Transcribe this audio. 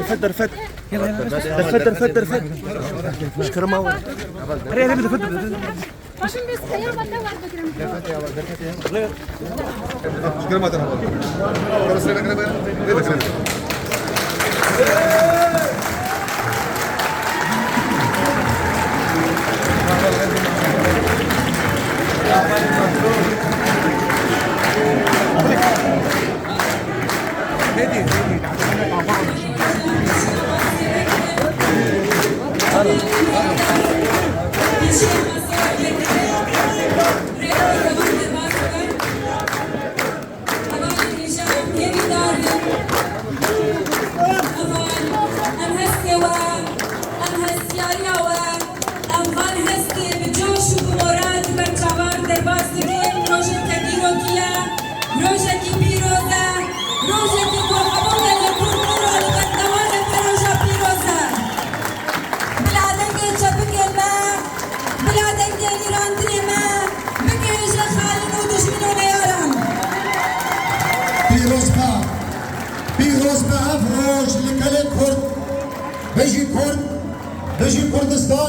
فدر فد يلا فدر شكرا ما Başım bir sayı var da var bakıyorum. شكرا ما تنهض پیروز به افروج لکل کرد بجی کردستان